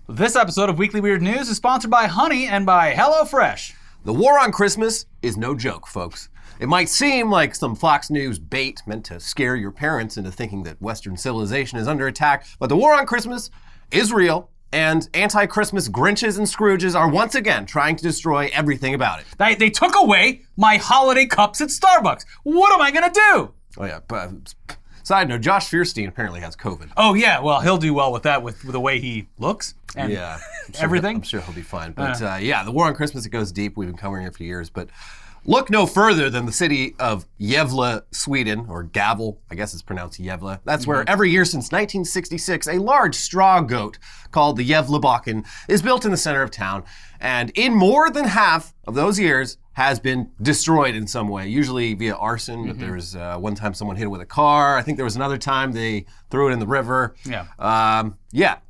This episode of Weekly Weird News is sponsored by Honey and by HelloFresh. The war on Christmas is no joke, folks. It might seem like some Fox News bait meant to scare your parents into thinking that Western civilization is under attack, but the war on Christmas is real, and anti-Christmas Grinches and Scrooges are once again trying to destroy everything about it. They took away my holiday cups at Starbucks. What am I gonna do? Oh yeah, but side note, Josh Fierstein apparently has COVID. Oh yeah, well he'll do well with that with the way he looks and yeah, everything. I'm sure he'll be fine. But yeah, the war on Christmas, it goes deep. We've been covering it for years, but look no further than the city of Gävle, Sweden, or Gavle, I guess it's pronounced Gävle. That's where every year since 1966, a large straw goat called the Gavlebocken is built in the center of town. And in more than half of those years has been destroyed in some way, usually via arson. But there was one time someone hit it with a car. I think there was another time they threw it in the river. I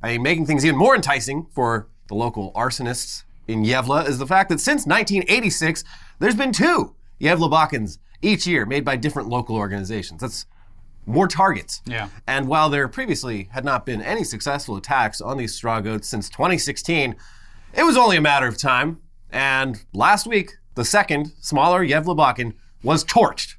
mean, making things even more enticing for the local arsonists in Gävle is the fact that since 1986, there's been 2 Gavlebockens each year made by different local organizations. That's more targets. Yeah. And while there previously had not been any successful attacks on these straw goats since 2016, it was only a matter of time. And last week, the second, smaller Gavlebocken was torched.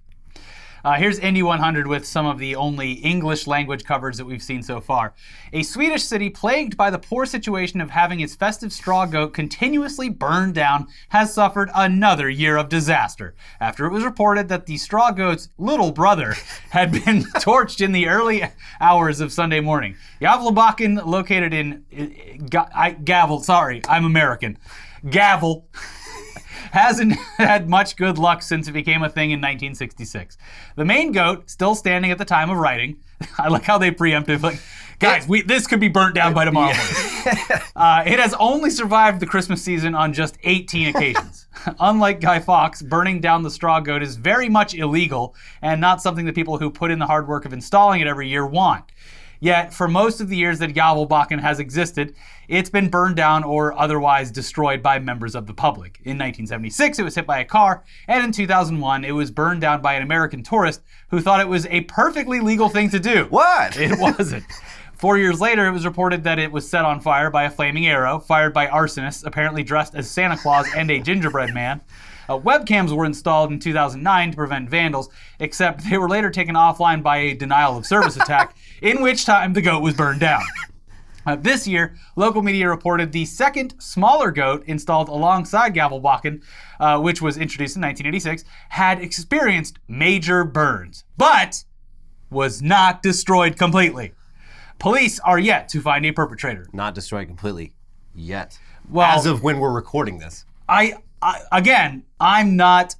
Here's Indy 100 with some of the only English language coverage that we've seen so far. A Swedish city plagued by the poor situation of having its festive straw goat continuously burned down has suffered another year of disaster after it was reported that the straw goat's little brother had been torched in the early hours of Sunday morning. Gavlebocken, located in Gavle, sorry, I'm American. Gavle hasn't had much good luck since it became a thing in 1966. The main goat, still standing at the time of writing, I like how they preemptive, like, guys, this could be burnt down by tomorrow morning. It has only survived the Christmas season on just 18 occasions. Unlike Guy Fawkes, burning down the straw goat is very much illegal and not something that people who put in the hard work of installing it every year want. Yet, for most of the years that Gavlebocken has existed, it's been burned down or otherwise destroyed by members of the public. In 1976, it was hit by a car, and in 2001, it was burned down by an American tourist who thought it was a perfectly legal thing to do. What? It wasn't. 4 years later, it was reported that it was set on fire by a flaming arrow, fired by arsonists, apparently dressed as Santa Claus and a gingerbread man. Webcams were installed in 2009 to prevent vandals, except they were later taken offline by a denial of service attack, in which time the goat was burned down. This year, local media reported the second, smaller goat installed alongside Gavlebocken, which was introduced in 1986, had experienced major burns, but was not destroyed completely. Police are yet to find a perpetrator. Not destroyed completely yet. Well, as of when we're recording this. Again, I'm not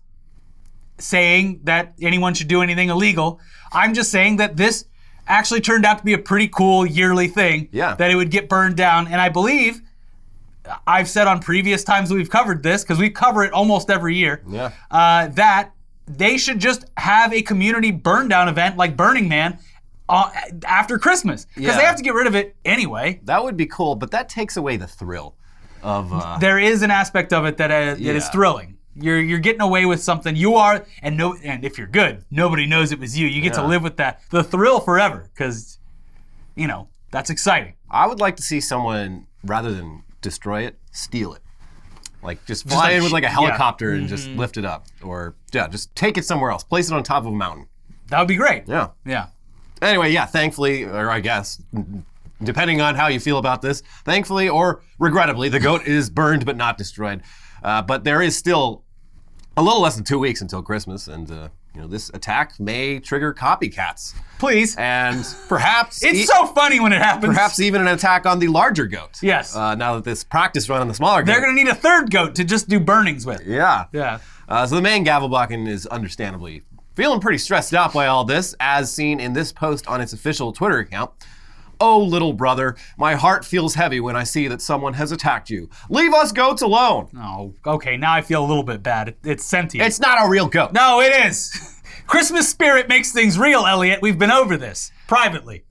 saying that anyone should do anything illegal. I'm just saying that this actually turned out to be a pretty cool yearly thing. Yeah. That it would get burned down. And I believe, I've said on previous times we've covered this, because we cover it almost every year, that they should just have a community burn down event like Burning Man after Christmas. Because they have to get rid of it anyway. That would be cool, but that takes away the thrill of... There is an aspect of it that is thrilling. You're getting away with something. You are, and if you're good, nobody knows it was you. You get to live with the thrill forever, because, that's exciting. I would like to see someone, rather than destroy it, steal it. Like, just fly in with like a helicopter and just lift it up. Or, just take it somewhere else. Place it on top of a mountain. That would be great. Yeah. Yeah. Anyway, thankfully, or I guess, depending on how you feel about this, thankfully or regrettably, the goat is burned but not destroyed. But there is still a little less than 2 weeks until Christmas, and this attack may trigger copycats. Please. And perhaps... It's so funny when it happens. Perhaps even an attack on the larger goat. Yes. Now that this practice run on the smaller goat. They're going to need a third goat to just do burnings with. Yeah. Yeah. So the main Gavlebocken is understandably feeling pretty stressed out by all this, as seen in this post on its official Twitter account. "Oh, little brother, my heart feels heavy when I see that someone has attacked you. Leave us goats alone." Oh, okay, now I feel a little bit bad. It's sentient. It's not a real goat. No, it is. Christmas spirit makes things real, Elliot. We've been over this, privately.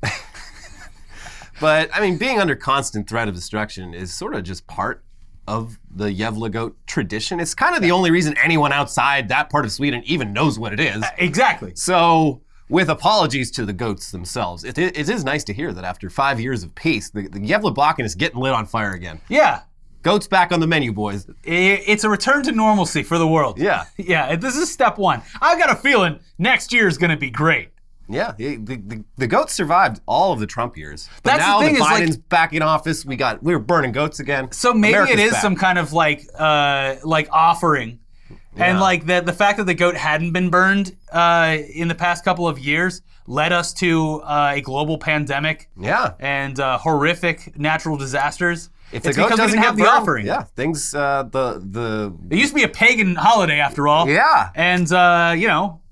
But, I mean, being under constant threat of destruction is sort of just part of the Gavle Goat tradition. It's kind of the only reason anyone outside that part of Sweden even knows what it is. Exactly. So with apologies to the goats themselves. It is nice to hear that after 5 years of peace, the Gavlebocken is getting lit on fire again. Yeah. Goats back on the menu, boys. It's a return to normalcy for the world. Yeah. Yeah, this is step one. I've got a feeling next year is going to be great. Yeah, the goats survived all of the Trump years. But That's now the thing that is, Biden's back in office, we were burning goats again. So maybe America's it is back. some kind of like offering. And like the fact that the goat hadn't been burned in the past couple of years led us to a global pandemic. Yeah. And horrific natural disasters. If the it's goat because we doesn't didn't have get the burned, offering. yeah, things It used to be a pagan holiday after all. Yeah. And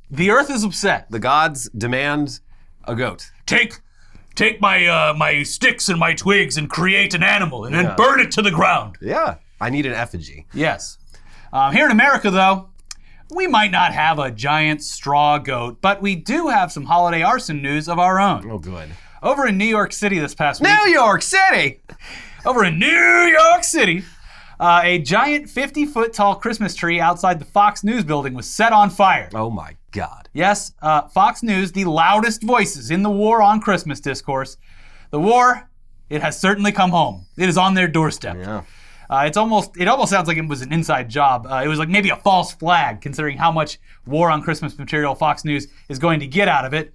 the earth is upset. the gods demand a goat. Take my sticks and my twigs and create an animal and then burn it to the ground. Yeah, I need an effigy. Yes. Here in America, though, we might not have a giant straw goat, but we do have some holiday arson news of our own. Oh, good. Over in New York City this past week. New York City! Over in New York City, a giant 50-foot tall Christmas tree outside the Fox News building was set on fire. Oh my God. Yes, Fox News, the loudest voices in the war on Christmas discourse. The war, it has certainly come home. It is on their doorstep. Yeah. It almost sounds like it was an inside job. It was like maybe a false flag, considering how much war on Christmas material Fox News is going to get out of it.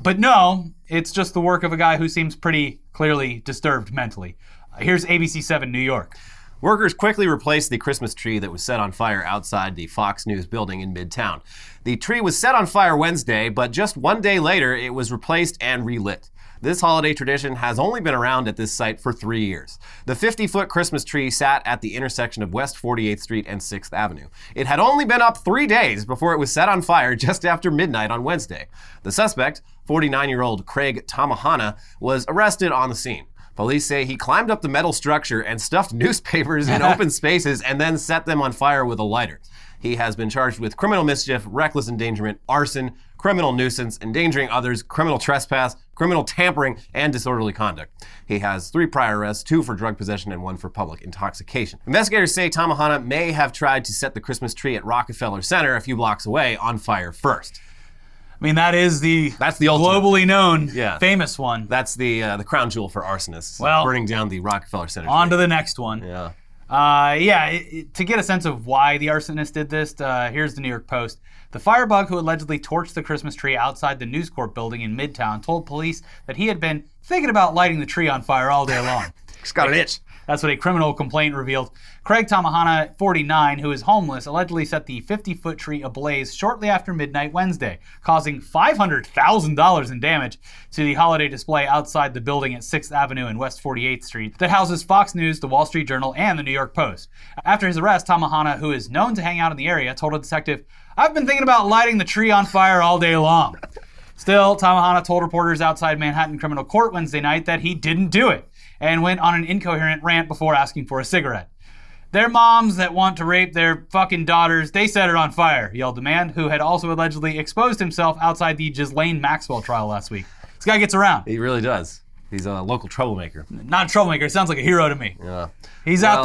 But no, it's just the work of a guy who seems pretty clearly disturbed mentally. Here's ABC 7 New York. Workers quickly replaced the Christmas tree that was set on fire outside the Fox News building in Midtown. The tree was set on fire Wednesday, but just 1 day later, it was replaced and relit. This holiday tradition has only been around at this site for 3 years. The 50-foot Christmas tree sat at the intersection of West 48th Street and 6th Avenue. It had only been up 3 days before it was set on fire just after midnight on Wednesday. The suspect, 49-year-old Craig Tamahana, was arrested on the scene. Police say he climbed up the metal structure and stuffed newspapers in open spaces and then set them on fire with a lighter. He has been charged with criminal mischief, reckless endangerment, arson, criminal nuisance, endangering others, criminal trespass, criminal tampering, and disorderly conduct. He has 3 prior arrests, 2 for drug possession and 1 for public intoxication. Investigators say Tamahana may have tried to set the Christmas tree at Rockefeller Center a few blocks away on fire first. I mean, that's the ultimate. globally known, famous one. That's the crown jewel for arsonists. Well, burning down the Rockefeller Center. On to the next one. Yeah. To get a sense of why the arsonist did this, here's the New York Post. The firebug who allegedly torched the Christmas tree outside the News Corp building in Midtown told police that he had been thinking about lighting the tree on fire all day long. He's got an itch. That's what a criminal complaint revealed. Craig Tamahana, 49, who is homeless, allegedly set the 50-foot tree ablaze shortly after midnight Wednesday, causing $500,000 in damage to the holiday display outside the building at 6th Avenue and West 48th Street that houses Fox News, The Wall Street Journal, and The New York Post. After his arrest, Tamahana, who is known to hang out in the area, told a detective, "I've been thinking about lighting the tree on fire all day long." Still, Tamahana told reporters outside Manhattan Criminal Court Wednesday night that he didn't do it, and went on an incoherent rant before asking for a cigarette. "Their moms that want to rape their fucking daughters, they set it on fire," yelled the man, who had also allegedly exposed himself outside the Ghislaine Maxwell trial last week. This guy gets around. He really does. He's a local troublemaker. Not a troublemaker. It sounds like a hero to me. Yeah. He's out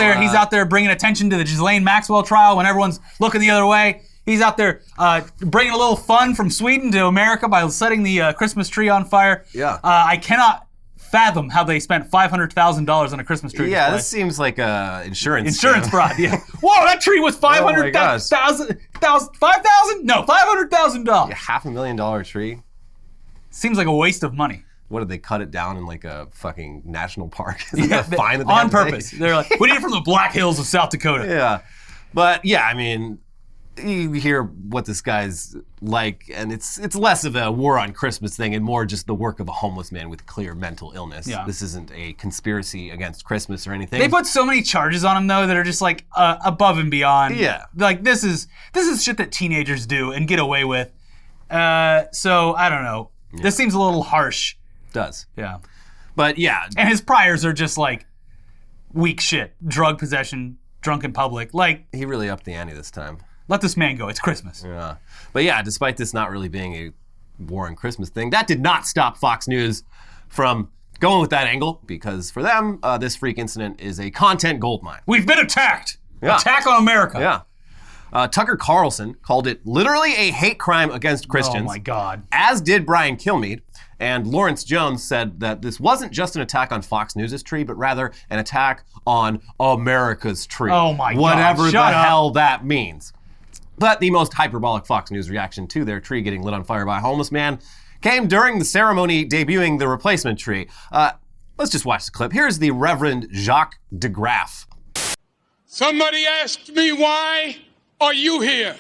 there bringing attention to the Ghislaine Maxwell trial when everyone's looking the other way. He's out there bringing a little fun from Sweden to America by setting the Christmas tree on fire. Yeah. I cannot fathom how they spent $500,000 on a Christmas tree. Yeah, display. this seems like insurance fraud. Yeah. Whoa, that tree was $500,000. $5,000? No, $500,000. $500,000 tree. Seems like a waste of money. What, did they cut it down in like a fucking national park? Fine on purpose. They're like, we need it from the Black Hills of South Dakota. Yeah. But yeah, I mean, you hear what this guy's like, and it's less of a war on Christmas thing and more just the work of a homeless man with clear mental illness. Yeah. This isn't a conspiracy against Christmas or anything. They put so many charges on him though that are just like above and beyond. Yeah. Like this is shit that teenagers do and get away with. So I don't know. Yeah. This seems a little harsh. It does. Yeah. But yeah. And his priors are just like weak shit. Drug possession, drunk in public. Like he really upped the ante this time. Let this man go. It's Christmas. Yeah. But yeah, despite this not really being a war on Christmas thing, that did not stop Fox News from going with that angle, because for them, this freak incident is a content goldmine. We've been attacked. Yeah. Attack on America. Yeah. Tucker Carlson called it literally a hate crime against Christians. Oh my God. As did Brian Kilmeade. And Lawrence Jones said that this wasn't just an attack on Fox News' tree, but rather an attack on America's tree. Oh my God. Whatever Shut the up. hell that means. But the most hyperbolic Fox News reaction to their tree getting lit on fire by a homeless man came during the ceremony debuting the replacement tree. Let's just watch the clip. Here's the Reverend Jacques de Graff. Somebody asked me, why are you here?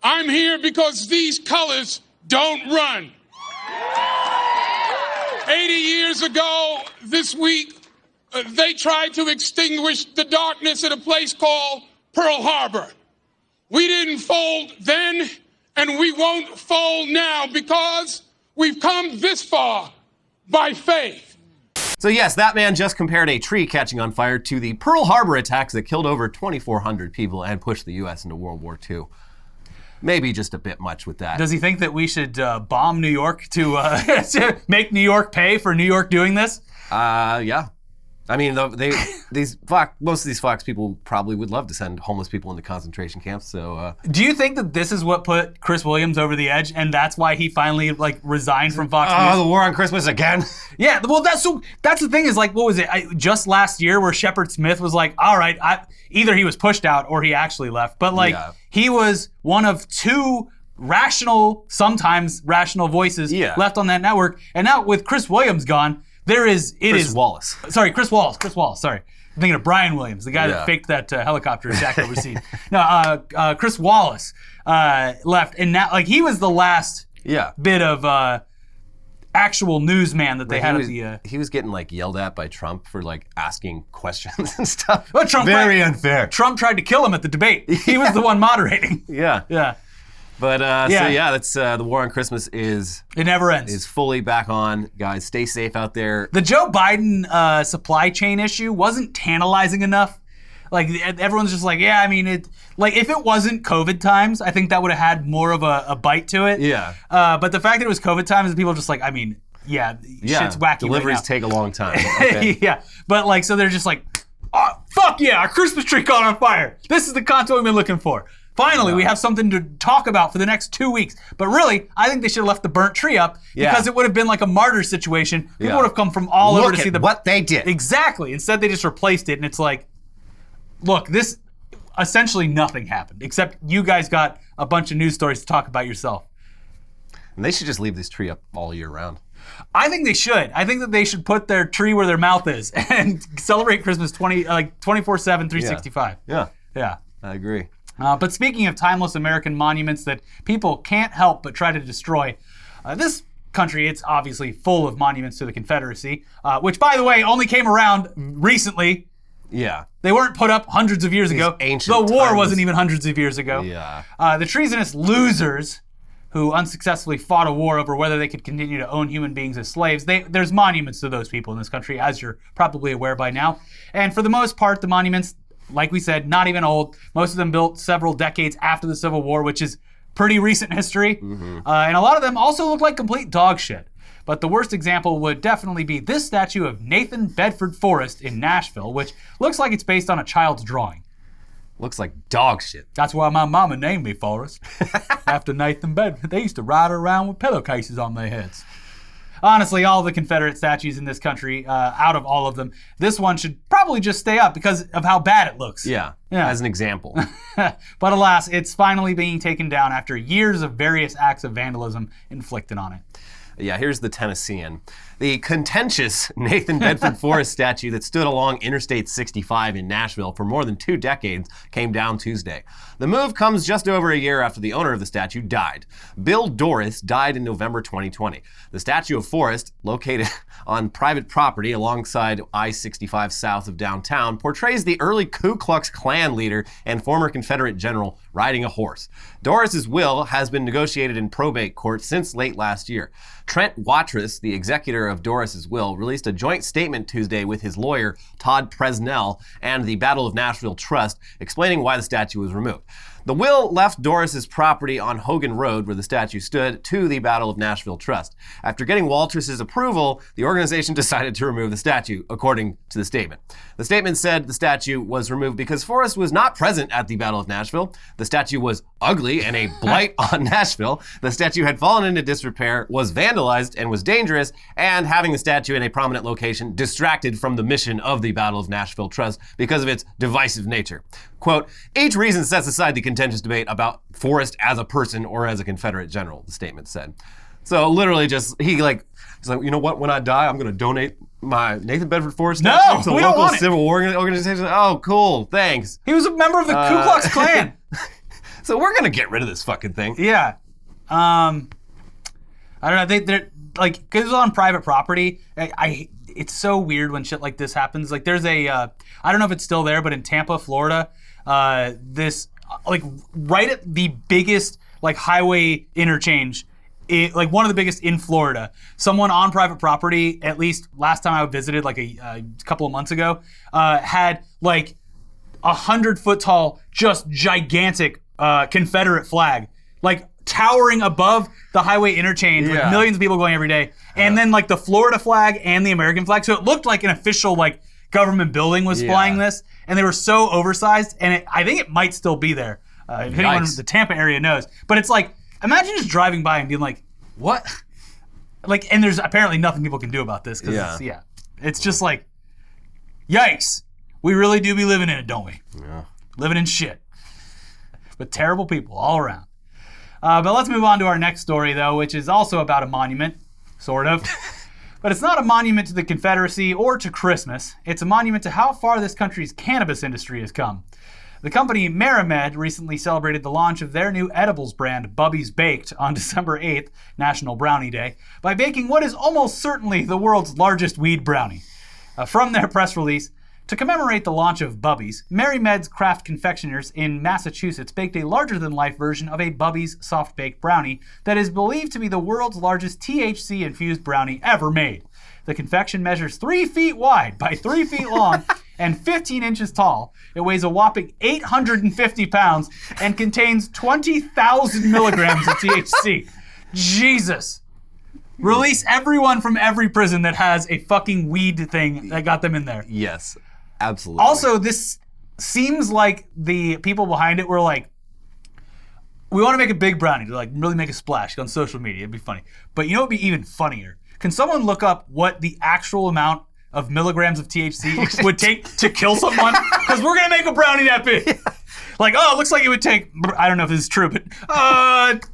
I'm here because these colors don't run. 80 years ago this week, they tried to extinguish the darkness at a place called Pearl Harbor. We didn't fold then, and we won't fold now because we've come this far by faith. So yes, that man just compared a tree catching on fire to the Pearl Harbor attacks that killed over 2,400 people and pushed the U.S. into World War II. Maybe just a bit much with that. Does he think that we should bomb New York to to make New York pay for New York doing this? Yeah. I mean, most of these Fox people probably would love to send homeless people into concentration camps. So, do you think that this is what put Chris Williams over the edge, and that's why he finally resigned from Fox News? Oh, the war on Christmas again? Yeah. Well, that's the thing is what was it? Just last year where Shepard Smith was like, all right, either he was pushed out or he actually left, but he was one of two sometimes rational voices left on that network, and now with Chris Williams gone. Chris Wallace. Sorry, Chris Wallace. Sorry. I'm thinking of Brian Williams, the guy that faked that helicopter attack overseas. No, Chris Wallace left. And now, he was the last bit of actual newsman that they had at the... He was getting, yelled at by Trump for, asking questions and stuff. Well, Very unfair. Trump tried to kill him at the debate. He was the one moderating. Yeah. Yeah. But that's the war on Christmas it never ends. Is fully back on. Guys, stay safe out there. The Joe Biden supply chain issue wasn't tantalizing enough. Everyone's just if it wasn't COVID times, I think that would have had more of a bite to it. Yeah. But the fact that it was COVID times, and people are just shit's wacky. Deliveries right now. take a long time. Okay. Yeah. But so they're just oh, fuck yeah, our Christmas tree caught on fire. This is the content we've been looking for. Finally, we have something to talk about for the next 2 weeks. But really, I think they should have left the burnt tree up because it would have been like a martyr situation. People would have come from all over to see what they did. Exactly. Instead, they just replaced it, and it's look, this essentially nothing happened except you guys got a bunch of news stories to talk about yourself. And they should just leave this tree up all year round. I think they should. I think that they should put their tree where their mouth is and celebrate Christmas 24/7, 365. Yeah. Yeah. I agree. But speaking of timeless American monuments that people can't help but try to destroy, this country, it's obviously full of monuments to the Confederacy, which, by the way, only came around recently. Yeah. They weren't put up hundreds of years ago. Ancient the war timeless. wasn't even hundreds of years ago. Yeah. The treasonous losers who unsuccessfully fought a war over whether they could continue to own human beings as slaves, there's monuments to those people in this country, as you're probably aware by now. And for the most part, the monuments, like we said, not even old. Most of them built several decades after the Civil War, which is pretty recent history. Mm-hmm. And a lot of them also look like complete dog shit. But the worst example would definitely be this statue of Nathan Bedford Forrest in Nashville, which looks like it's based on a child's drawing. Looks like dog shit. That's why my mama named me Forrest. After Nathan Bedford. They used to ride around with pillowcases on their heads. Honestly, all the Confederate statues in this country, out of all of them, this one should probably just stay up because of how bad it looks. Yeah. As an example. But alas, it's finally being taken down after years of various acts of vandalism inflicted on it. Yeah, here's the Tennessean. The contentious Nathan Bedford Forrest statue that stood along Interstate 65 in Nashville for more than 2 decades came down Tuesday. The move comes just over a year after the owner of the statue died. Bill Doris died in November 2020. The statue of Forrest, located on private property alongside I-65 south of downtown, portrays the early Ku Klux Klan leader and former Confederate general riding a horse. Doris's will has been negotiated in probate court since late last year. Trent Watrous, the executor of Doris's will, released a joint statement Tuesday with his lawyer, Todd Presnell, and the Battle of Nashville Trust, explaining why the statue was removed. The will left Doris's property on Hogan Road, where the statue stood, to the Battle of Nashville Trust. After getting Walters's approval, the organization decided to remove the statue, according to the statement. The statement said the statue was removed because Forrest was not present at the Battle of Nashville. The statue was ugly and a blight on Nashville. The statue had fallen into disrepair, was vandalized, and was dangerous, and having the statue in a prominent location distracted from the mission of the Battle of Nashville Trust because of its divisive nature. Quote, each reason sets aside the contentious debate about Forrest as a person or as a Confederate general, the statement said. So literally just, he's like, you know what, when I die, I'm going to donate my Nathan Bedford Forrest statue to a local Civil War organization. Oh, cool, thanks. He was a member of the Ku Klux Klan. So we're going to get rid of this fucking thing. Yeah. I don't know, they're like, because it was on private property, it's so weird when shit like this happens. Like there's a, I don't know if it's still there, but in Tampa, Florida, this, like right at the biggest like highway interchange, like one of the biggest in Florida, someone on private property, at least last time I visited like a couple of months ago, had like 100-foot tall, just gigantic Confederate flag, like towering above the highway interchange with millions of people going every day. And then like the Florida flag and the American flag. So it looked like an official like government building was flying this. And they were so oversized. And I think it might still be there. If anyone in the Tampa area knows. But it's like, imagine just driving by and being like, what? Like, and there's apparently nothing people can do about this. Cause it's just like, yikes. We really do be living in it, don't we? Yeah. Living in shit. But terrible people all around. But let's move on to our next story, though, which is also about a monument, sort of. But it's not a monument to the Confederacy or to Christmas. It's a monument to how far this country's cannabis industry has come. The company MariMed recently celebrated the launch of their new edibles brand, Bubby's Baked, on December 8th, National Brownie Day, by baking what is almost certainly the world's largest weed brownie. From their press release, to commemorate the launch of Bubby's, MariMed's craft confectioners in Massachusetts baked a larger-than-life version of a Bubby's soft-baked brownie that is believed to be the world's largest THC-infused brownie ever made. The confection measures 3 feet wide by 3 feet long and 15 inches tall. It weighs a whopping 850 pounds and contains 20,000 milligrams of THC. Jesus. Release everyone from every prison that has a fucking weed thing that got them in there. Yes, absolutely. Also, this seems like the people behind it were like, we want to make a big brownie to like really make a splash on social media. It'd be funny. But you know what would be even funnier? Can someone look up what the actual amount of milligrams of THC would take to kill someone? Because we're going to make a brownie that big. Yeah. Like, oh, it looks like it would take, I don't know if this is true, but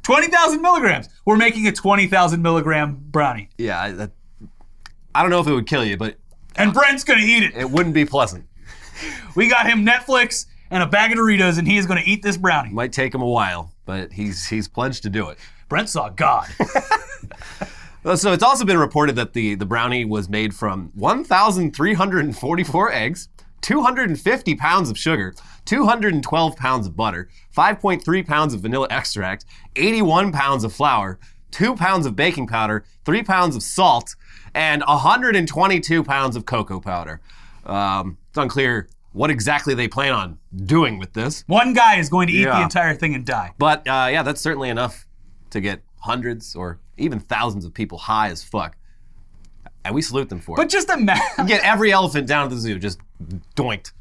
20,000 milligrams. We're making a 20,000 milligram brownie. Yeah, I don't know if it would kill you, but... And Brent's going to eat it. It wouldn't be pleasant. We got him Netflix and a bag of Doritos, and he is going to eat this brownie. Might take him a while, but he's pledged to do it. Brent saw God. So it's also been reported that the brownie was made from 1,344 eggs, 250 pounds of sugar, 212 pounds of butter, 5.3 pounds of vanilla extract, 81 pounds of flour, 2 pounds of baking powder, 3 pounds of salt, and 122 pounds of cocoa powder. It's unclear what exactly they plan on doing with this. One guy is going to eat the entire thing and die. But yeah, that's certainly enough to get hundreds or even thousands of people high as fuck. And we salute them for it. But just imagine. Get every elephant down to the zoo, just doinked.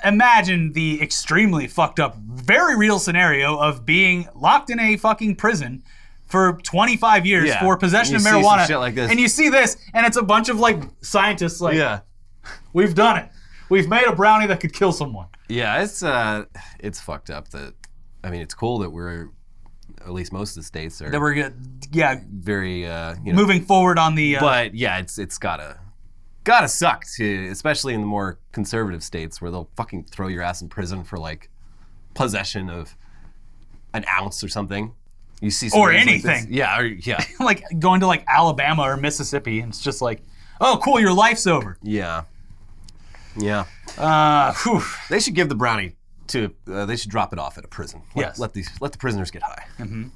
Imagine the extremely fucked up, very real scenario of being locked in a fucking prison for 25 years for possession of marijuana. Some shit like this. And you see this, and it's a bunch of like scientists like, we've done it. We've made a brownie that could kill someone. Yeah, it's fucked up. It's cool that we're, at least most of the states are. That we're very moving forward on the. But yeah, it's gotta suck to, especially in the more conservative states where they'll fucking throw your ass in prison for like possession of an ounce or something. You see some or anything. Like like going to like Alabama or Mississippi, and it's just like, oh, cool, your life's over. Yeah. They should give the brownie to. They should drop it off at a prison. Let the prisoners get high. Mm-hmm.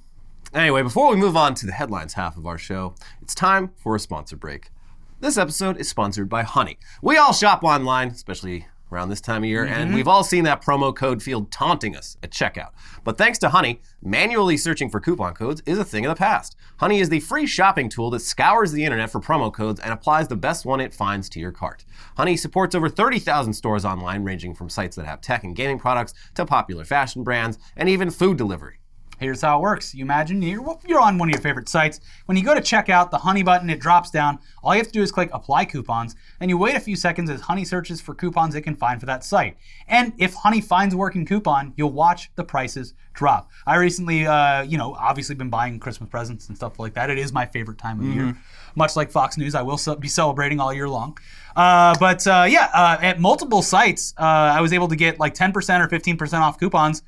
Anyway, before we move on to the headlines half of our show, it's time for a sponsor break. This episode is sponsored by Honey. We all shop online, especially around this time of year, and we've all seen that promo code field taunting us at checkout. But thanks to Honey, manually searching for coupon codes is a thing of the past. Honey is the free shopping tool that scours the internet for promo codes and applies the best one it finds to your cart. Honey supports over 30,000 stores online, ranging from sites that have tech and gaming products to popular fashion brands and even food delivery. Here's how it works. You imagine you're on one of your favorite sites. When you go to checkout, the Honey button, it drops down. All you have to do is click Apply Coupons, and you wait a few seconds as Honey searches for coupons it can find for that site. And if Honey finds a working coupon, you'll watch the prices drop. I recently, obviously been buying Christmas presents and stuff like that. It is my favorite time of year. Much like Fox News, I will be celebrating all year long. At multiple sites, I was able to get like 10% or 15% off coupons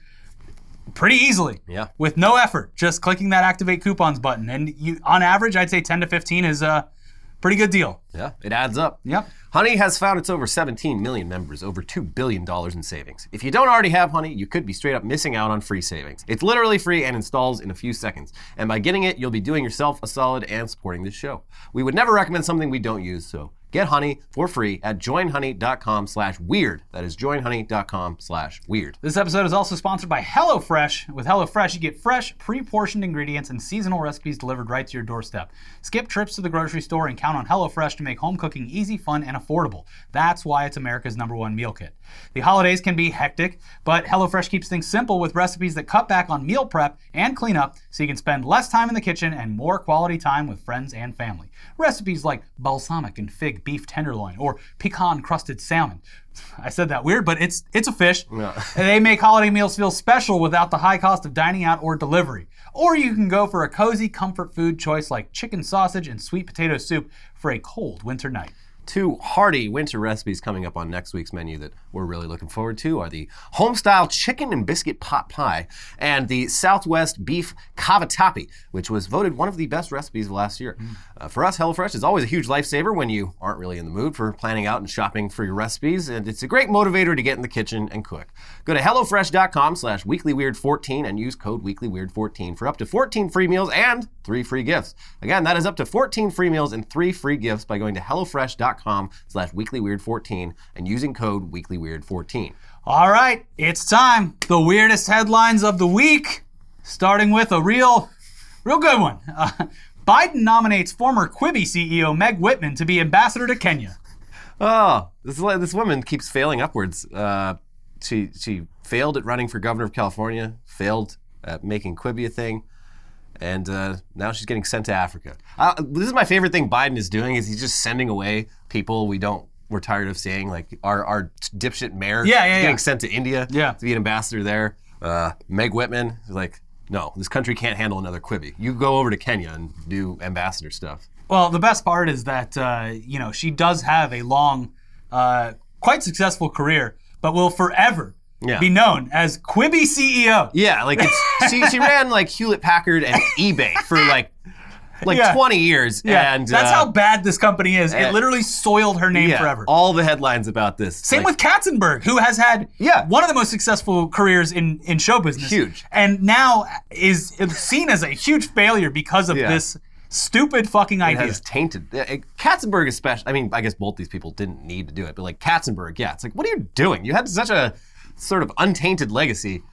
pretty easily, with no effort, just clicking that activate coupons button. And on average, I'd say 10 to 15 is a pretty good deal. Yeah, it adds up. Yep. Honey has found its over 17 million members, over $2 billion in savings. If you don't already have Honey, you could be straight up missing out on free savings. It's literally free and installs in a few seconds. And by getting it, you'll be doing yourself a solid and supporting this show. We would never recommend something we don't use, so get Honey for free at joinhoney.com/weird. That is joinhoney.com/weird. This episode is also sponsored by HelloFresh. With HelloFresh, you get fresh, pre-portioned ingredients and seasonal recipes delivered right to your doorstep. Skip trips to the grocery store and count on HelloFresh to make home cooking easy, fun, and affordable. That's why it's America's #1 meal kit. The holidays can be hectic, but HelloFresh keeps things simple with recipes that cut back on meal prep and cleanup so you can spend less time in the kitchen and more quality time with friends and family. Recipes like balsamic and fig beef tenderloin or pecan-crusted salmon. I said that weird, but it's a fish. Yeah. They make holiday meals feel special without the high cost of dining out or delivery. Or you can go for a cozy comfort food choice like chicken sausage and sweet potato soup for a cold winter night. Two hearty winter recipes coming up on next week's menu that we're really looking forward to are the home-style chicken and biscuit pot pie and the Southwest beef cavatappi, which was voted one of the best recipes of last year. For us, HelloFresh is always a huge lifesaver when you aren't really in the mood for planning out and shopping for your recipes, and it's a great motivator to get in the kitchen and cook. Go to HelloFresh.com/weeklyweird14 and use code weeklyweird14 for up to 14 free meals and 3 free gifts. Again, that is up to 14 free meals and 3 free gifts by going to HelloFresh.com/weeklyweird14 and using code weeklyweird14. All right, it's time. The weirdest headlines of the week, starting with a real good one. Biden nominates former Quibi CEO Meg Whitman to be ambassador to Kenya. Oh, this woman keeps failing upwards. She failed at running for governor of California, failed at making Quibi a thing, and now she's getting sent to Africa. This is my favorite thing Biden is doing, is he's just sending away people we're tired of seeing, like our dipshit mayor getting sent to India to be an ambassador there. Meg Whitman is like, no, this country can't handle another Quibi. You go over to Kenya and do ambassador stuff. Well, the best part is that, she does have a long, quite successful career, but will forever be known as Quibi CEO. Yeah, like she ran like Hewlett Packard and eBay for like 20 years. Yeah. And that's how bad this company is. It literally soiled her name forever. All the headlines about this. Same with Katzenberg, who has had one of the most successful careers in show business. Huge. And now is seen as a huge failure because of this stupid fucking idea. It has tainted. Katzenberg especially, I mean, I guess both these people didn't need to do it, but like Katzenberg, it's like, what are you doing? You had such a sort of untainted legacy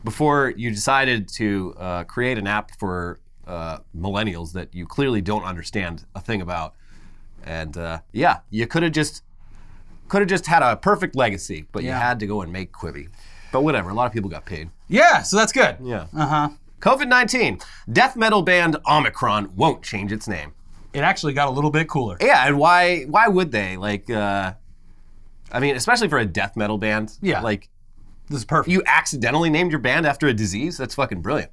before you decided to create an app for millennials that you clearly don't understand a thing about. And you could have just had a perfect legacy, but you had to go and make Quibi. But whatever, a lot of people got paid. Yeah, so that's good. Yeah. COVID-19. Death metal band Omicron won't change its name. It actually got a little bit cooler. Yeah, and why would they? Like, I mean, especially for a death metal band. Yeah. Like, this is perfect. You accidentally named your band after a disease? That's fucking brilliant.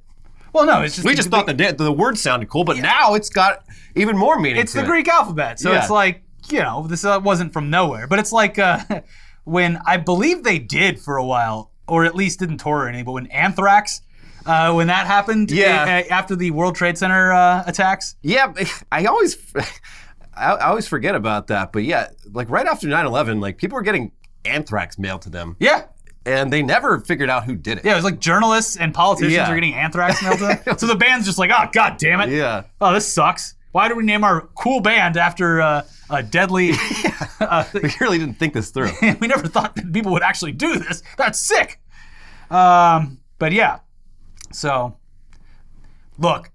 Well, no, it's just... We just thought the word sounded cool, but now it's got even more meaning It's the Greek alphabet, so it's like, this wasn't from nowhere. But it's like when I believe they did for a while, or at least didn't tour any, but when Anthrax... when that happened after the World Trade Center attacks. Yeah, I always forget about that. But like right after 9/11, like people were getting anthrax mailed to them. Yeah. And they never figured out who did it. Yeah, it was like journalists and politicians are getting anthrax mailed to them. So the band's just like, oh, God damn it. Yeah. Oh, this sucks. Why did we name our cool band after a deadly... We really didn't think this through. We never thought that people would actually do this. That's sick. But yeah, so look,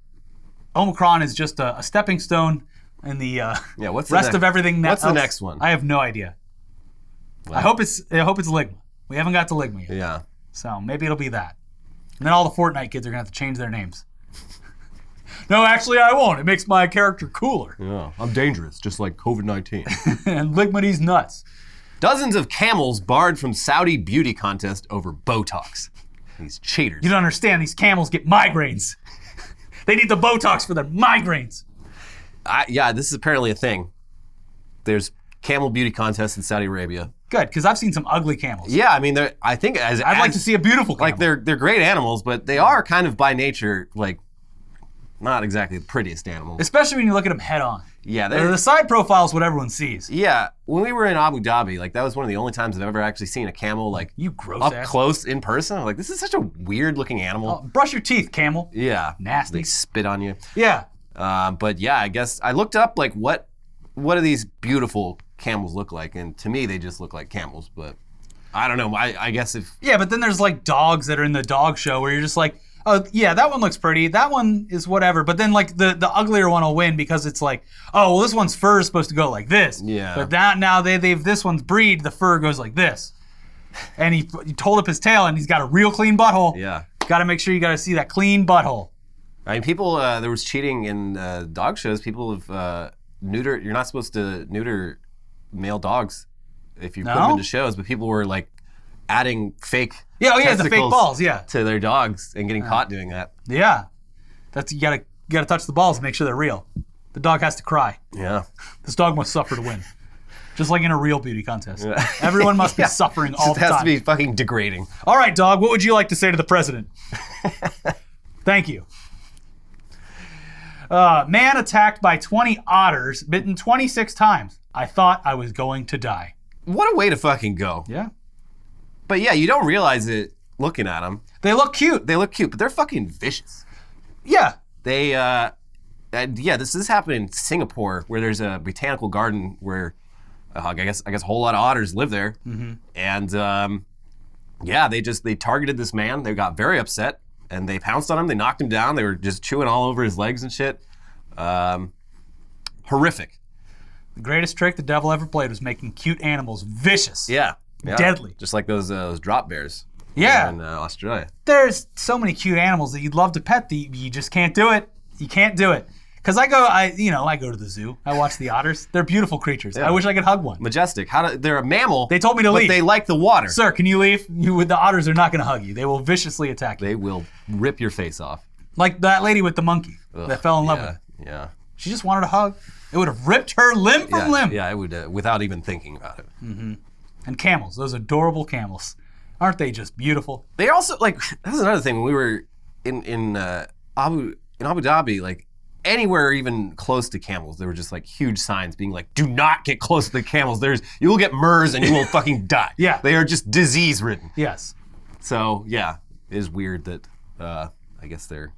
Omicron is just a stepping stone in the what's rest of everything. What's the next one? I have no idea. Well, I hope it's Ligma. We haven't got to Ligma yet. Yeah. So maybe it'll be that. And then all the Fortnite kids are gonna have to change their names. No, actually, I won't. It makes my character cooler. Yeah, I'm dangerous, just like COVID-19. And Ligma's nuts. Dozens of camels barred from Saudi beauty contest over Botox. These cheaters. You don't understand. These camels get migraines. They need the Botox for their migraines. Yeah, this is apparently a thing. There's camel beauty contests in Saudi Arabia. Good, because I've seen some ugly camels. Yeah, I mean, I think I'd like to see a beautiful camel. Like they're great animals, but they are kind of by nature like not exactly the prettiest animals. Especially when you look at them head on. Yeah, the side profile is what everyone sees. Yeah, when we were in Abu Dhabi, like that was one of the only times I've ever actually seen a camel like you gross up ass. Close in person. I'm like, this is such a weird looking animal. Oh, brush your teeth, camel. Yeah, nasty. They spit on you. Yeah. But yeah, I guess I looked up like what do these beautiful camels look like, and to me they just look like camels. But I don't know. I guess if but then there's like dogs that are in the dog show where you're just like, oh yeah, that one looks pretty. That one is whatever. But then like the uglier one will win because it's like, oh well, this one's fur is supposed to go like this. Yeah. But now they've this one's breed, the fur goes like this. And he told up his tail and he's got a real clean butthole. Yeah. Got to make sure you got to see that clean butthole. I mean, people there was cheating in dog shows. People have neutered. You're not supposed to neuter male dogs if you put them into shows, but people were like adding fake. The fake balls, to their dogs and getting caught doing that. Yeah, that's you gotta touch the balls and make sure they're real. The dog has to cry. Yeah, this dog must suffer to win, just like in a real beauty contest. Yeah. Everyone must be suffering all the time. It has to be fucking degrading. All right, dog. What would you like to say to the president? Thank you. Man attacked by 20 otters, bitten 26 times. I thought I was going to die. What a way to fucking go. Yeah. But yeah, you don't realize it looking at them. They look cute. But they're fucking vicious. Yeah. They, this happened in Singapore where there's a botanical garden where I guess a whole lot of otters live there. Mm-hmm. And they targeted this man. They got very upset and they pounced on him. They knocked him down. They were just chewing all over his legs and shit. Horrific. The greatest trick the devil ever played was making cute animals vicious. Yeah. Deadly. Just like those drop bears. Yeah. In Australia. There's so many cute animals that you'd love to pet. You just can't do it. You can't do it. Because I go to the zoo. I watch the otters. They're beautiful creatures. Yeah. I wish I could hug one. Majestic. They're a mammal. They told me to leave. But they like the water. Sir, can you leave? The otters are not going to hug you. They will viciously attack you. They will rip your face off. Like that lady with the monkey that fell in love with her. Yeah. She just wanted a hug. It would have ripped her limb from limb. Yeah, it would, without even thinking about it. Mm-hmm. And camels, those adorable camels. Aren't they just beautiful? They also, like, that's another thing. When we were in Abu Dhabi, like, anywhere even close to camels, there were just, like, huge signs being like, do not get close to the camels. You will get MERS and you will fucking die. Yeah. They are just disease-ridden. Yes. So, yeah, it is weird that, I guess they're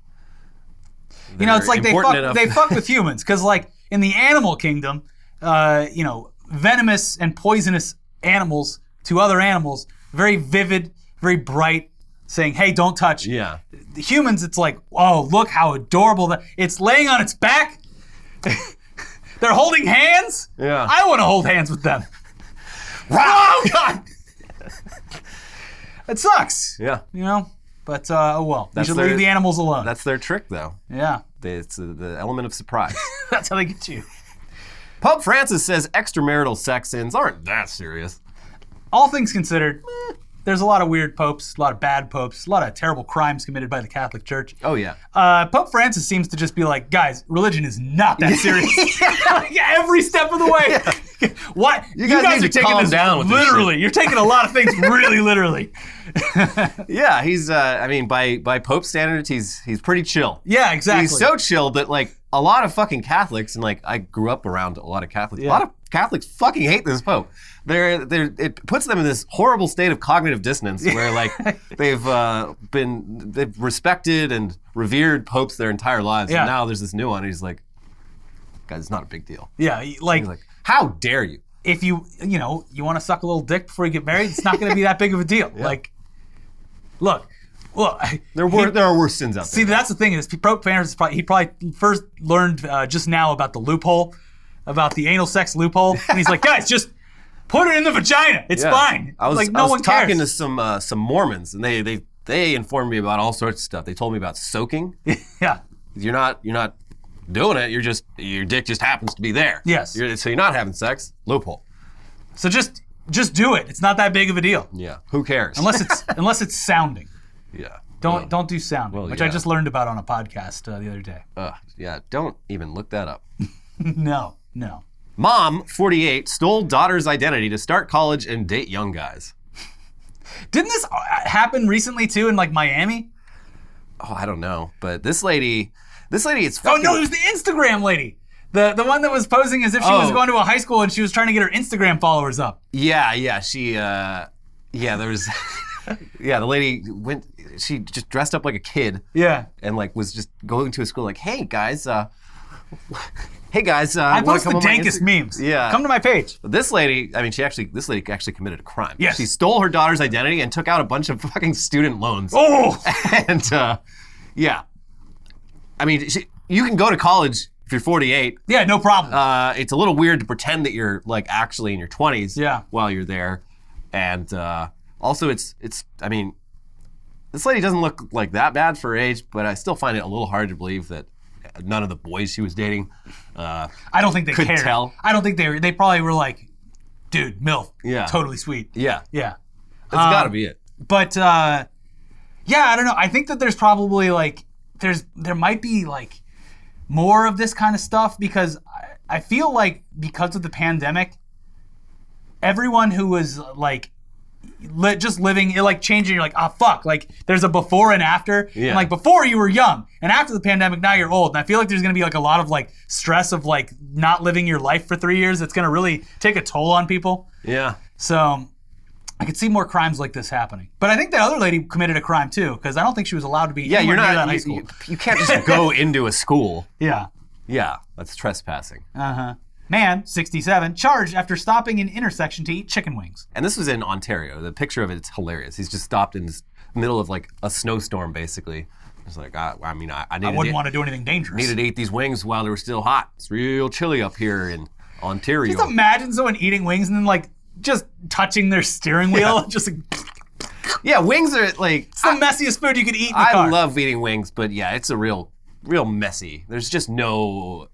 it's like they fuck with humans. Because, like, in the animal kingdom, venomous and poisonous animals to other animals, very vivid, very bright, saying, hey, don't touch. Yeah. The humans, it's like, oh, look how adorable it's laying on its back. They're holding hands. Yeah. I want to hold hands with them. Oh, God. It sucks. Yeah. But, oh well. We should leave the animals alone. That's their trick, though. Yeah. It's the element of surprise. That's how they get you. Pope Francis says extramarital sex sins aren't that serious. All things considered, there's a lot of weird popes, a lot of bad popes, a lot of terrible crimes committed by the Catholic Church. Oh, yeah. Pope Francis seems to just be like, guys, religion is not that serious. Like, every step of the way. Yeah. What? You guys need to calm down with literally. This You're taking a lot of things really literally. Yeah, he's, by Pope standards, he's pretty chill. Yeah, exactly. He's so chill that, like, a lot of fucking Catholics, and, like, I grew up around a lot of Catholics, a lot of Catholics fucking hate this Pope. It puts them in this horrible state of cognitive dissonance where, like, they've respected and revered popes their entire lives, and now there's this new one, and he's like, guys, it's not a big deal. Yeah, like, He's like, how dare you? if you want to suck a little dick before you get married, it's not going to be that big of a deal. Like, look, There are worse sins out there. see, that's the thing is, Pope Francis he probably first learned just now about the loophole, about the anal sex loophole, and he's like, guys, just put it in the vagina. It's fine. I was, like, no I was one talking cares. to some Mormons, and they informed me about all sorts of stuff. They told me about soaking. Yeah. You're not doing it. Your dick just happens to be there. Yes. So you're not having sex. Loophole. So just do it. It's not that big of a deal. Yeah. Who cares? Unless it's sounding. Yeah. Don't do sounding, which I just learned about on a podcast the other day. Yeah. Don't even look that up. No. Mom, 48, stole daughter's identity to start college and date young guys. Didn't this happen recently too in like Miami? Oh, I don't know, but this lady, it's Oh fucking... no, it was the Instagram lady. The one that was posing as if she was going to a high school and she was trying to get her Instagram followers up. Yeah, she, there was, the lady she just dressed up like a kid. Yeah. And like was just going to a school like, hey guys, I wanna post the come on my dankest memes. Yeah. Come to my page. This lady, this lady actually committed a crime. Yes. She stole her daughter's identity and took out a bunch of fucking student loans. Oh! And, yeah. I mean, you can go to college if you're 48. Yeah, no problem. It's a little weird to pretend that you're like actually in your 20s while you're there. And also I mean, this lady doesn't look like that bad for her age, but I still find it a little hard to believe that none of the boys she was dating I don't think they could cared. tell. I don't think they probably were like, dude, MILF. Yeah. Totally sweet. Yeah. Yeah. That's gotta be it. But I don't know. I think that there's probably like there might be like more of this kind of stuff because I feel like because of the pandemic, everyone who was like just living, like changing, you're like, oh fuck, like there's a before and after. Yeah. And like before you were young, and after the pandemic now you're old. And I feel like there's gonna be like a lot of like stress of like not living your life for 3 years. It's gonna really take a toll on people. Yeah. So I could see more crimes like this happening. But I think that other lady committed a crime too, because I don't think she was allowed to be Yeah, anywhere you're near not. that high school. You can't just go into a school. Yeah. Yeah, that's trespassing. Man, 67, charged after stopping an intersection to eat chicken wings. And this was in Ontario. The picture of it's hilarious. He's just stopped in the middle of like a snowstorm, basically. It's like, I wouldn't want to do anything dangerous. needed to eat these wings while they were still hot. It's real chilly up here in Ontario. Just imagine someone eating wings and then like just touching their steering wheel. Just like, Yeah, wings are like... it's the messiest food you could eat in the I car. love eating wings, but yeah, it's a real messy. There's just no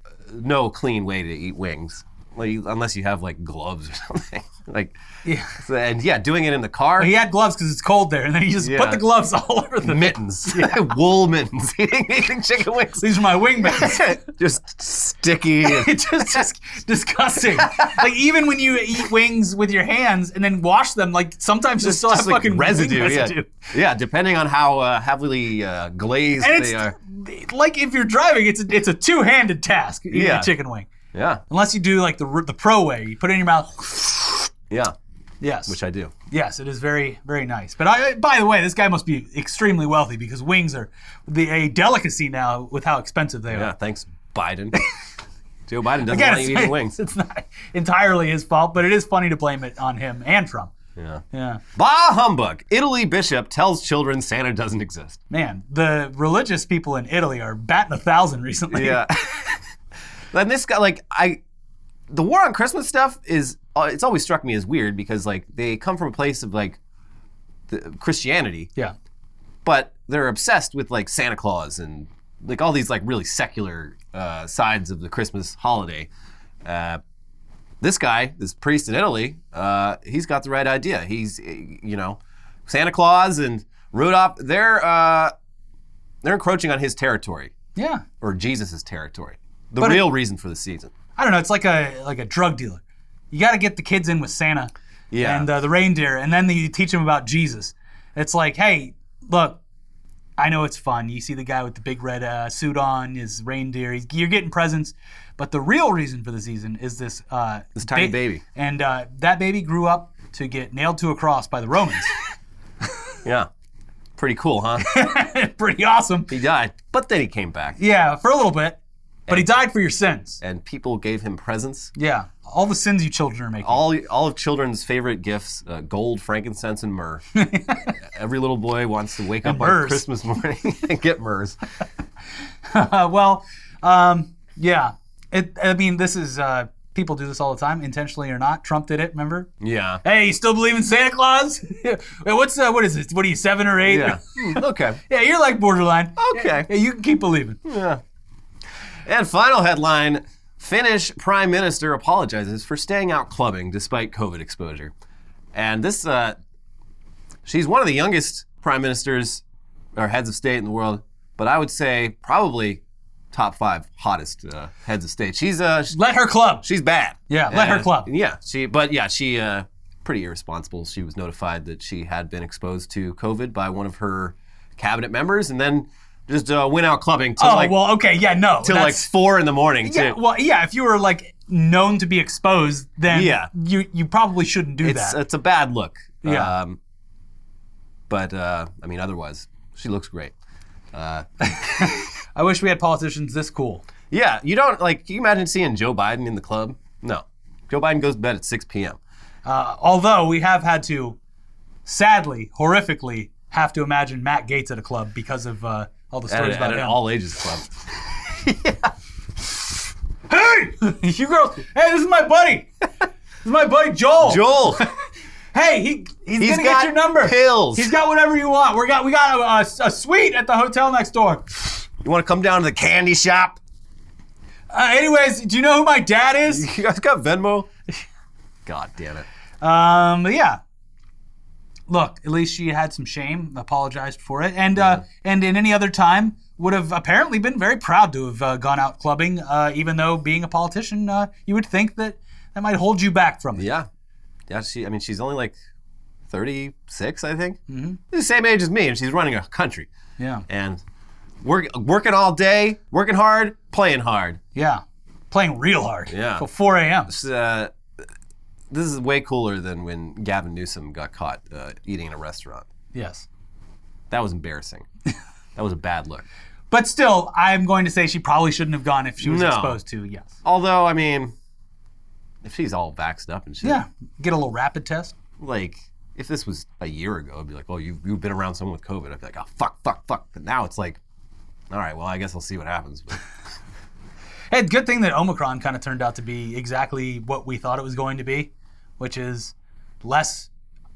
clean way to eat wings, like, unless you have like gloves or something. Like, doing it in the car. He had gloves because it's cold there, and then he just put the gloves all over the mittens, wool mittens, eating chicken wings. These are my wing mittens. Just sticky. And... It's just disgusting. Like even when you eat wings with your hands and then wash them, like sometimes you still have like fucking residue. wing residue. Yeah, depending on how heavily glazed And they are. Like if you're driving, it's a two-handed task eating a chicken wing. Yeah. Unless you do like the pro way, you put it in your mouth. Yeah. Yes. Which I do. Yes, it is very, very nice. But by the way, this guy must be extremely wealthy because wings are a delicacy now with how expensive they are. Yeah, thanks, Biden. Joe Biden doesn't want you eating wings. It's not entirely his fault, but it is funny to blame it on him and Trump. Yeah. Bah humbug. Italy bishop tells children Santa doesn't exist. Man, the religious people in Italy are batting 1,000 recently. Yeah. And this guy, like, the war on Christmas stuff is, it's always struck me as weird because, like, they come from a place of, like, Christianity. Yeah. But they're obsessed with, like, Santa Claus and, like, all these, like, really secular sides of the Christmas holiday. This guy, this priest in Italy, he's got the right idea. He's, Santa Claus and Rudolph, they're encroaching on his territory. Yeah. Or Jesus's territory. The real reason for the season. I don't know. It's like a drug dealer. You got to get the kids in with Santa and the reindeer, and then you teach them about Jesus. It's like, hey, look, I know it's fun. You see the guy with the big red suit on, his reindeer. You're getting presents, but the real reason for the season is this tiny baby. And that baby grew up to get nailed to a cross by the Romans. Yeah. Pretty cool, huh? Pretty awesome. He died, but then he came back. Yeah, for a little bit. But he died for your sins. And people gave him presents. Yeah. All the sins you children are making. All of children's favorite gifts, gold, frankincense, and myrrh. Every little boy wants to wake up on Christmas morning and get myrrhs. Yeah. This is, people do this all the time, intentionally or not. Trump did it, remember? Yeah. Hey, you still believe in Santa Claus? Wait, what is it? What are you, 7 or 8? Yeah. Okay. Yeah, you're like borderline. Okay. Yeah, you can keep believing. Yeah. And final headline, Finnish Prime Minister apologizes for staying out clubbing despite COVID exposure. And this, she's one of the youngest prime ministers or heads of state in the world, but I would say probably top 5 hottest heads of state. She's let her club. She's bad. Yeah, let her club. Yeah, she pretty irresponsible. She was notified that she had been exposed to COVID by one of her cabinet members, and then just went out clubbing till like 4 in the morning. If you were like known to be exposed, then you probably shouldn't do that. It's a bad look. Yeah. Otherwise, she looks great. I wish we had politicians this cool. Yeah, you don't can you imagine seeing Joe Biden in the club? No. Joe Biden goes to bed at 6 p.m. Although we have had to, sadly, horrifically, have to imagine Matt Gaetz at a club because of all the stories about him. At an all ages club. Yeah. Hey, you girls! Hey, this is my buddy. This is my buddy Joel. Joel. Hey, he's gonna get your number. Pills. He's got whatever you want. We got a suite at the hotel next door. You want to come down to the candy shop? Anyways, do you know who my dad is? You guys got Venmo? God damn it. Yeah. Look, at least she had some shame, apologized for it, and in any other time would have apparently been very proud to have gone out clubbing, even though being a politician, you would think that might hold you back from it. Yeah. Yeah, she's only like 36, I think. Mm-hmm. She's the same age as me, and she's running a country. Yeah. And working all day, working hard, playing hard. Yeah. Playing real hard. Yeah. Till 4 a.m. This is way cooler than when Gavin Newsom got caught eating in a restaurant. Yes. That was embarrassing. That was a bad look. But still, I'm going to say she probably shouldn't have gone if she was exposed to, yes. Although, if she's all vaxxed up and shit. Yeah, get a little rapid test. Like, if this was a year ago, I'd be like, oh, you've been around someone with COVID. I'd be like, oh, fuck. But now it's like, all right, well, I guess I'll see what happens. Hey, good thing that Omicron kind of turned out to be exactly what we thought it was going to be, which is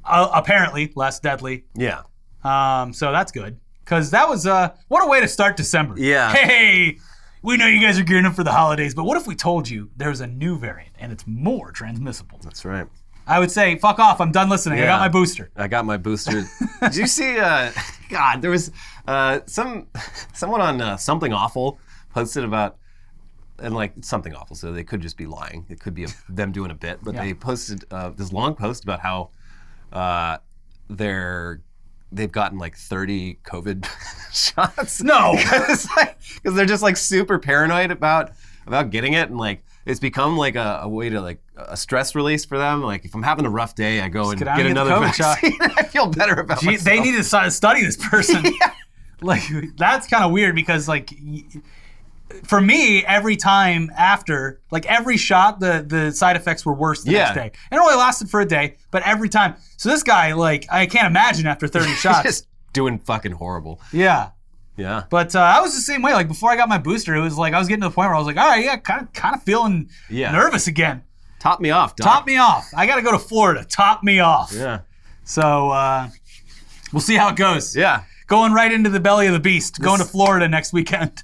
apparently less deadly. Yeah. So that's good. Because that was, what a way to start December. Yeah. Hey, we know you guys are gearing up for the holidays, but what if we told you there's a new variant and it's more transmissible? That's right. I would say, fuck off, I'm done listening. Yeah. I got my booster. Did you see, God, there was someone on Something Awful posted about, and like something awful, so they could just be lying. It could be them doing a bit, but they posted this long post about how they've gotten like 30 COVID shots. No, because they're just like super paranoid about getting it, and like it's become like a way to like a stress release for them. Like if I'm having a rough day, I go and get another vaccine. I feel better about myself. They need to study this person. Yeah. Like that's kind of weird because like. For me, every time after, like every shot, the side effects were worse the next day. And it only lasted for a day, but every time. So this guy, like, I can't imagine after 30 shots. Just doing fucking horrible. Yeah. Yeah. But I was the same way. Like before I got my booster, it was like I was getting to the point where I was like, all right, yeah, kind of feeling nervous again. Top me off, Doc. Top me off. I got to go to Florida. Top me off. Yeah. So we'll see how it goes. Yeah. Going right into the belly of the beast. Going to Florida next weekend.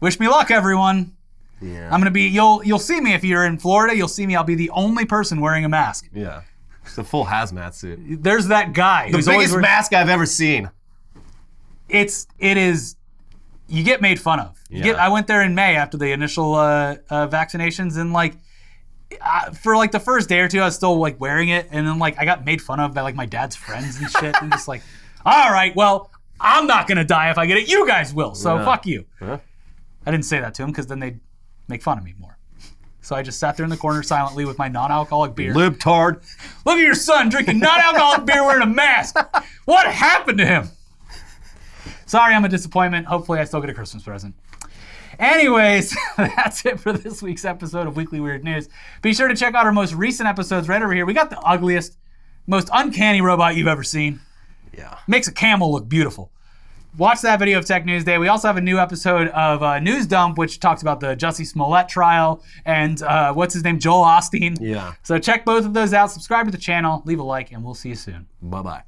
Wish me luck, everyone. Yeah. I'm gonna be. You'll see me if you're in Florida. You'll see me. I'll be the only person wearing a mask. Yeah. It's a full hazmat suit. There's that guy. The biggest mask I've ever seen. It is. You get made fun of. I went there in May after the initial vaccinations, and like for like the first day or two, I was still like wearing it, and then like I got made fun of by like my dad's friends and shit. And just like, all right, well, I'm not gonna die if I get it. You guys will. So fuck you. Huh? I didn't say that to him because then they'd make fun of me more. So I just sat there in the corner silently with my non-alcoholic beer. Libtard. Look at your son drinking non-alcoholic beer wearing a mask. What happened to him? Sorry, I'm a disappointment. Hopefully I still get a Christmas present. Anyways, that's it for this week's episode of Weekly Weird News. Be sure to check out our most recent episodes right over here. We got the ugliest, most uncanny robot you've ever seen. Yeah. Makes a camel look beautiful. Watch that video of Tech News Day. We also have a new episode of News Dump, which talks about the Jussie Smollett trial and what's his name, Joel Osteen. Yeah. So check both of those out. Subscribe to the channel, leave a like, and we'll see you soon. Bye-bye.